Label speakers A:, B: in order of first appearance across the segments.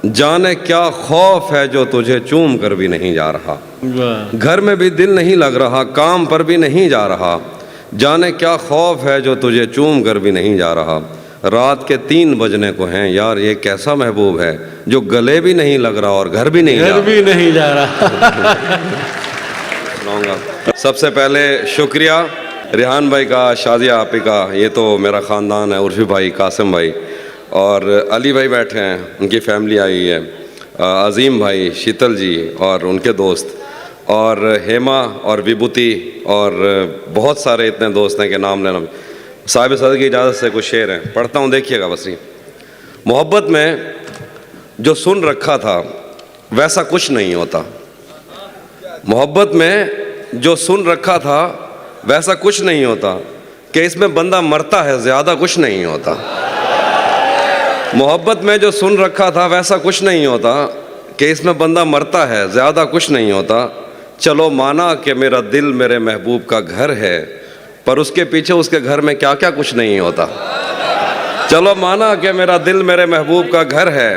A: जाने क्या खौफ है जो तुझे चूम कर भी नहीं जा रहा, घर में भी दिल नहीं लग रहा, काम पर भी नहीं जा रहा, जाने क्या खौफ है जो तुझे चूम कर भी नहीं जा रहा, रात के 3 बजने को हैं, यार ये कैसा महबूब है जो गले भी नहीं लग रहा और घर भी नहीं जा रहा। सबसे पहले शुक्रिया रिहान भाई का, शादिया आपी का, ये तो मेरा ख़ानदान है, उर्फी भाई, कासिम भाई और अली भाई बैठे हैं, उनकी फैमिली आई है, अज़ीम भाई, शीतल जी और उनके दोस्त, और हेमा और विभूति और बहुत सारे इतने दोस्त हैं कि नाम लेना। साहिब सदर की इजाज़त से कुछ शेर हैं, पढ़ता हूँ, देखिएगा बस। मोहब्बत में जो सुन रखा था वैसा कुछ नहीं होता, मोहब्बत में जो सुन रखा था वैसा कुछ नहीं होता, कि इसमें बंदा मरता है ज़्यादा कुछ नहीं होता। मोहब्बत में जो सुन रखा था वैसा कुछ नहीं होता, कि इसमें बंदा मरता है ज़्यादा कुछ नहीं होता। चलो माना कि मेरा दिल मेरे महबूब का घर है, पर उसके पीछे उसके घर में क्या क्या कुछ नहीं होता। चलो माना कि मेरा दिल मेरे महबूब का घर है,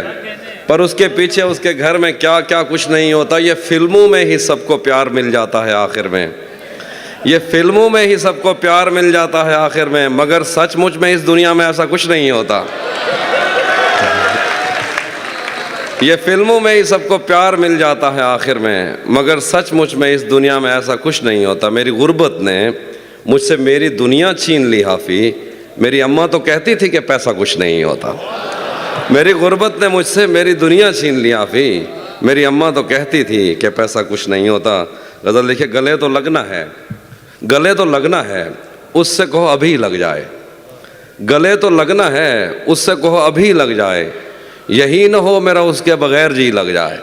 A: पर उसके पीछे उसके घर में क्या क्या कुछ नहीं होता। ये फिल्मों में ही सबको प्यार मिल जाता है आखिर में, ये फिल्मों में ही सबको प्यार मिल जाता है आखिर में, मगर सचमुच में इस दुनिया में ऐसा कुछ नहीं होता। ये फिल्मों में ही सबको प्यार मिल जाता है आखिर में, मगर सचमुच में इस दुनिया में ऐसा कुछ नहीं होता। मेरी गुर्बत ने मुझसे मेरी दुनिया छीन ली हाफी, मेरी अम्मा तो कहती थी कि पैसा कुछ नहीं होता। मेरी गुर्बत ने मुझसे मेरी दुनिया छीन ली हाफी, मेरी अम्मा तो कहती थी कि पैसा कुछ नहीं होता। गज़ल लिखे, गले तो लगना है, गले तो लगना है, उससे कहो अभी लग जाए, गले तो लगना है, उससे कहो अभी लग जाए, यही न हो मेरा उसके बगैर जी लग जाए।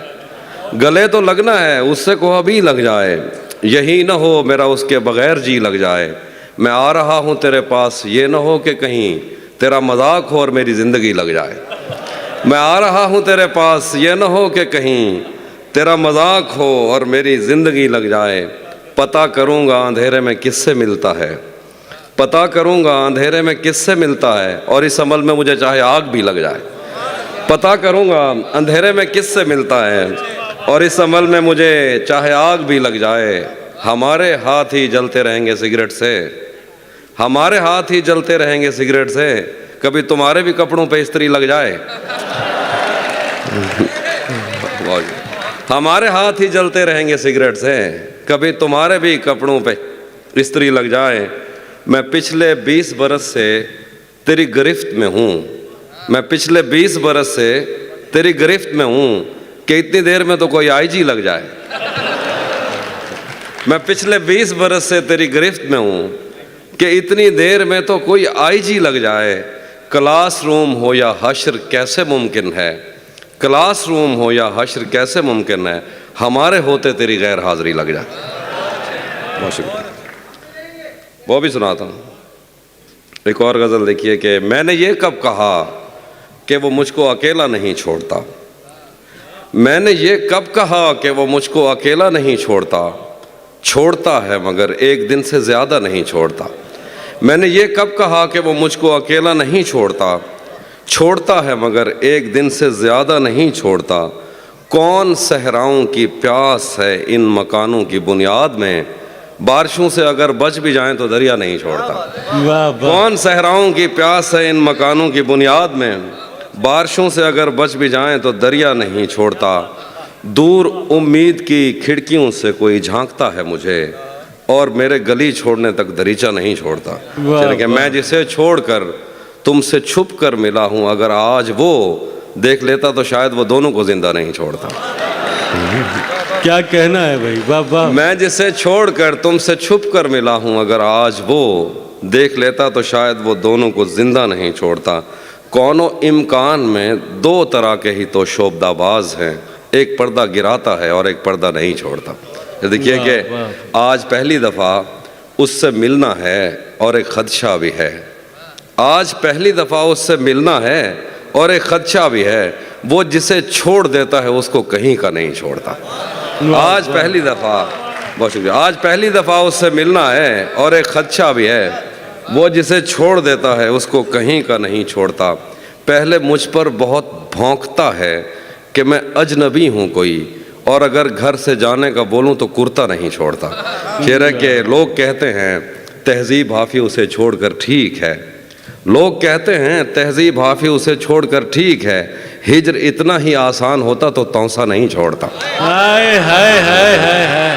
A: गले तो लगना है, उससे कहो अभी लग जाए, यही न हो मेरा उसके बगैर जी लग जाए। मैं आ रहा हूँ तेरे पास, ये न हो कि कहीं तेरा मजाक हो और मेरी ज़िंदगी लग जाए। मैं आ रहा हूँ तेरे पास, ये न हो कि कहीं तेरा मजाक हो और मेरी ज़िंदगी लग जाए। पता करूँगा अंधेरे में किससे मिलता है, पता करूँगा अंधेरे में किससे मिलता है, और इस अमल में मुझे चाहे आग भी लग जाए। पता करूँगा अंधेरे में किससे मिलता है, और इस अमल में मुझे चाहे आग भी लग जाए। हमारे हाथ ही जलते रहेंगे सिगरेट से, हमारे हाथ ही जलते रहेंगे सिगरेट से, कभी तुम्हारे भी कपड़ों पे इस्त्री लग जाए। हमारे हाथ ही जलते रहेंगे सिगरेट से, कभी तुम्हारे भी कपड़ों पे इस्त्री लग जाए। मैं पिछले 20 बरस से तेरी गिरफ्त में हूँ, मैं पिछले 20 बरस से तेरी गिरफ्त में हूँ, कि इतनी देर में तो कोई आईजी लग जाए। मैं पिछले 20 बरस से तेरी गिरफ्त में हूँ, कि इतनी देर में तो कोई आईजी लग जाए। क्लास रूम हो या हश्र कैसे मुमकिन है, क्लास रूम हो या हश्र कैसे मुमकिन है, हमारे होते तेरी गैर हाज़िरी लग जाए। बहुत शुक्रिया। वो भी सुनाता हूँ। एक और गज़ल देखिए कि मैंने ये कब कहा कि वो मुझको अकेला नहीं छोड़ता, मैंने ये कब कहा कि वो मुझको अकेला नहीं छोड़ता, छोड़ता है मगर एक दिन से ज़्यादा नहीं छोड़ता। मैंने ये कब कहा कि वो मुझको अकेला नहीं छोड़ता, छोड़ता है मगर एक दिन से ज़्यादा नहीं छोड़ता। कौन सहराओं की प्यास है इन मकानों की बुनियाद में, बारिशों से अगर बच भी जाएं तो दरिया नहीं छोड़ता। कौन सहराओं की प्यास है इन मकानों की बुनियाद में, बारिशों से अगर बच भी जाएं तो दरिया नहीं छोड़ता। दूर उम्मीद की खिड़कियों से कोई झांकता है मुझे, और मेरे गली छोड़ने तक दरीचा नहीं छोड़ता। कि मैं जिसे छोड़कर तुमसे छुप कर मिला हूँ, अगर आज वो देख लेता तो शायद वो दोनों को जिंदा नहीं छोड़ता।
B: क्या कहना है भाई, वाह।
A: मैं जिसे छोड़कर तुमसे छुप कर मिला हूँ, अगर आज वो देख लेता तो शायद वो दोनों को जिंदा नहीं छोड़ता। कौनो इम्कान में 2 तरह के ही तो शोबदाबाज हैं, एक पर्दा गिराता है और एक पर्दा नहीं छोड़ता। देखिए कि आज पहली दफ़ा उससे मिलना है और एक खदशा भी है, आज पहली दफ़ा उससे मिलना है और एक खदशा भी है। वो जिसे छोड़ देता है उसको कहीं का नहीं छोड़ता। आज पहली दफ़ा, बहुत शुक्रिया, आज पहली दफ़ा उससे मिलना है और एक खदशा भी है। वो जिसे छोड़ देता है उसको कहीं का नहीं छोड़ता। पहले मुझ पर बहुत भौंकता है کہ میں اجنبی ہوں کوئی، اور اگر گھر سے جانے کا بولوں تو کرتا نہیں چھوڑتا۔ شعر ہے کہ لوگ کہتے ہیں تہذیب حافظ اسے چھوڑ کر ٹھیک ہے، لوگ کہتے ہیں تہذیب حافظ اسے چھوڑ کر ٹھیک ہے، ہجر اتنا ہی آسان ہوتا تو تونسا نہیں چھوڑتا۔
B: ہائے ہائے ہائے ہائے ہائے،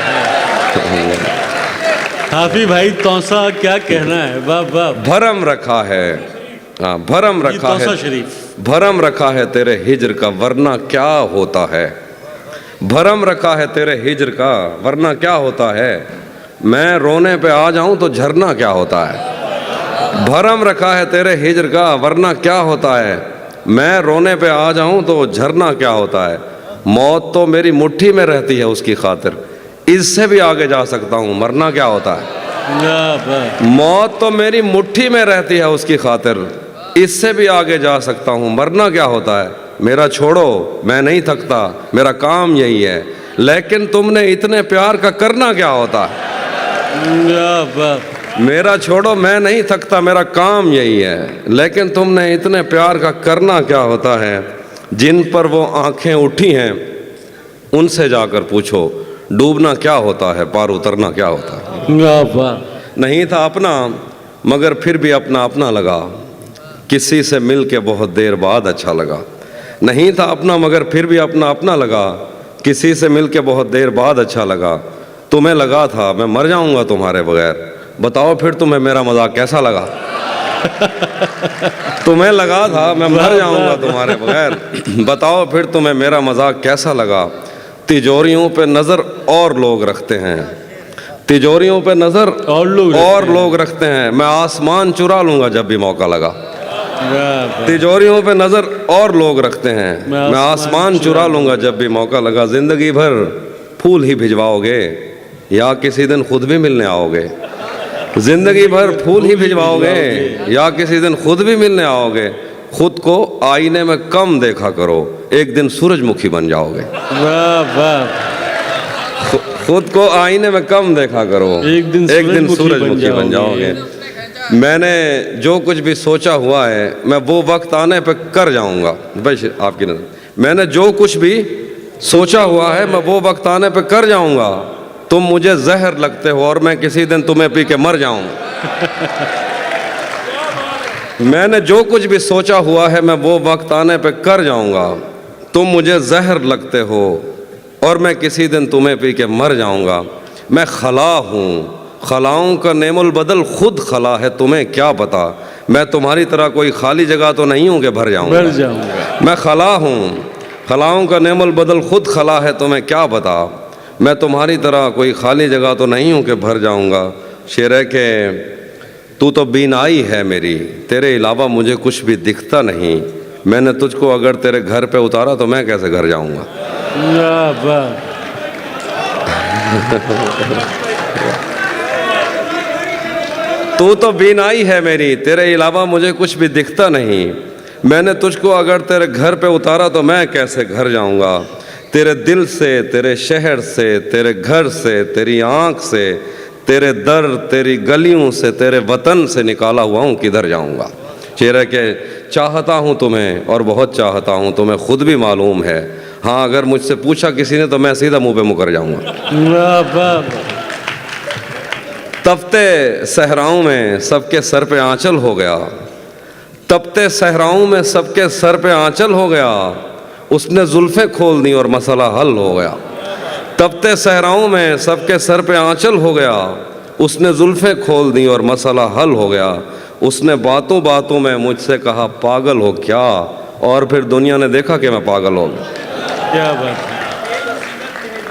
B: حافظ بھائی توسا کیا کہنا ہے، واہ واہ۔
A: بھرم رکھا ہے، ہاں بھرم رکھا ہے،
B: توسا شریف،
A: بھرم رکھا ہے تیرے ہجر کا ورنہ کیا ہوتا ہے، بھرم رکھا ہے تیرے ہجر کا ورنہ کیا ہوتا ہے، میں رونے پہ آ جاؤں تو جھرنا کیا ہوتا ہے، بھرم رکھا ہے تیرے ہجر کا ورنہ کیا ہوتا ہے، میں رونے پہ آ جاؤں تو جھرنا کیا ہوتا ہے، موت تو میری مٹھی میں رہتی ہے اس کی خاطر، اس سے بھی آگے جا سکتا ہوں مرنا کیا ہوتا ہے،
B: واہ واہ۔
A: موت تو میری مٹھی میں رہتی ہے اس کی خاطر، اس سے بھی آگے جا سکتا ہوں مرنا کیا ہوتا ہے، میرا چھوڑو میں نہیں تھکتا میرا کام یہی ہے، لیکن تم نے اتنے پیار کا کرنا کیا ہوتا ہے،
B: واہ واہ۔
A: میرا چھوڑو میں نہیں تھکتا میرا کام یہی ہے، لیکن تم نے اتنے پیار کا کرنا کیا ہوتا ہے، جن پر وہ آنکھیں اٹھی ہیں ان سے جا کر پوچھو ڈوبنا کیا ہوتا ہے، پار اترنا کیا ہوتا ہے،
B: واہ واہ۔
A: نہیں تھا اپنا مگر پھر بھی اپنا اپنا لگا، کسی سے مل کے بہت دیر بعد اچھا لگا، نہیں تھا اپنا مگر پھر بھی اپنا اپنا لگا، کسی سے مل کے بہت دیر بعد اچھا لگا، تمہیں لگا تھا میں مر جاؤں گا تمہارے بغیر، بتاؤ پھر تمہیں میرا مذاق کیسا لگا، تمہیں لگا تھا میں مر جاؤں گا تمہارے بغیر، بتاؤ پھر تمہیں میرا مذاق کیسا لگا، تجوریوں پہ نظر اور لوگ رکھتے ہیں، تجوریوں پہ نظر اور لوگ رکھتے ہیں، میں آسمان چرا لوں گا جب بھی موقع لگا، تجوریوں پہ نظر اور لوگ رکھتے ہیں، میں آسمان چرا لوں گا جب بھی موقع لگا، زندگی بھر پھول ہی بھجواؤ گے یا کسی دن خود بھی ملنے آؤ گے، زندگی بھر پھول ہی بھجواؤ گے یا کسی دن خود بھی ملنے آؤ گے، خود کو آئینے میں کم دیکھا کرو ایک دن سورج مکھی بن جاؤ گے،
B: واہ واہ۔
A: خود کو آئینے میں کم دیکھا کرو ایک دن سورج مکھی بن جاؤ گے، میں نے جو کچھ بھی سوچا ہوا ہے میں وہ وقت آنے پہ کر جاؤں گا، بھائی آپ کی نظر میں نے جو کچھ بھی سوچا ہوا ہے میں وہ وقت آنے پہ کر جاؤں گا، تم مجھے زہر لگتے ہو اور میں کسی دن تمہیں پی کے مر جاؤں، میں نے جو کچھ بھی سوچا ہوا ہے میں وہ وقت آنے پہ کر جاؤں گا، تم مجھے زہر لگتے ہو اور میں کسی دن تمہیں پی کے مر جاؤں گا، میں خلا ہوں خلاؤں کا نعم البدل خود خلا ہے تمہیں کیا پتا، میں تمہاری طرح کوئی خالی جگہ تو نہیں ہوں کہ بھر جاؤں گا، میں خلا ہوں خلاؤں کا نعم البدل خود خلا ہے تمہیں کیا پتا، میں تمہاری طرح کوئی خالی جگہ تو نہیں ہوں کہ بھر جاؤں گا، شعر ہے کہ تو تو بینائی ہے میری تیرے علاوہ مجھے کچھ بھی دکھتا نہیں، میں نے تجھ کو اگر تیرے گھر پہ اتارا تو میں کیسے گھر جاؤں گا،
B: واہ واہ۔
A: تو بینائی ہے میری تیرے علاوہ مجھے کچھ بھی دکھتا نہیں، میں نے تجھ کو اگر تیرے گھر پہ اتارا تو میں کیسے گھر جاؤں گا، تیرے دل سے تیرے شہر سے تیرے گھر سے تیری آنکھ سے تیرے در تیری گلیوں سے تیرے وطن سے نکالا ہوا ہوں کدھر جاؤں گا، شعر ہے کہ چاہتا ہوں تمہیں اور بہت چاہتا ہوں تمہیں خود بھی معلوم ہے، ہاں اگر مجھ سے پوچھا کسی نے تو میں سیدھا منہ پہ مکر جاؤں گا،
B: واہ واہ۔
A: تپتے صحراؤں میں سب کے سر پہ آنچل ہو گیا، تپتے صحراؤں میں سب کے سر پہ آنچل ہو گیا، اس نے زلفیں کھول دیں اور مسئلہ حل ہو گیا، تپتے صحراؤں میں سب کے سر پہ آنچل ہو گیا، اس نے زلفیں کھول دیں اور مسئلہ حل ہو گیا، اس نے باتوں باتوں میں مجھ سے کہا پاگل ہو کیا، اور پھر دنیا نے دیکھا کہ میں پاگل ہو گیا،
B: کیا بات ہے۔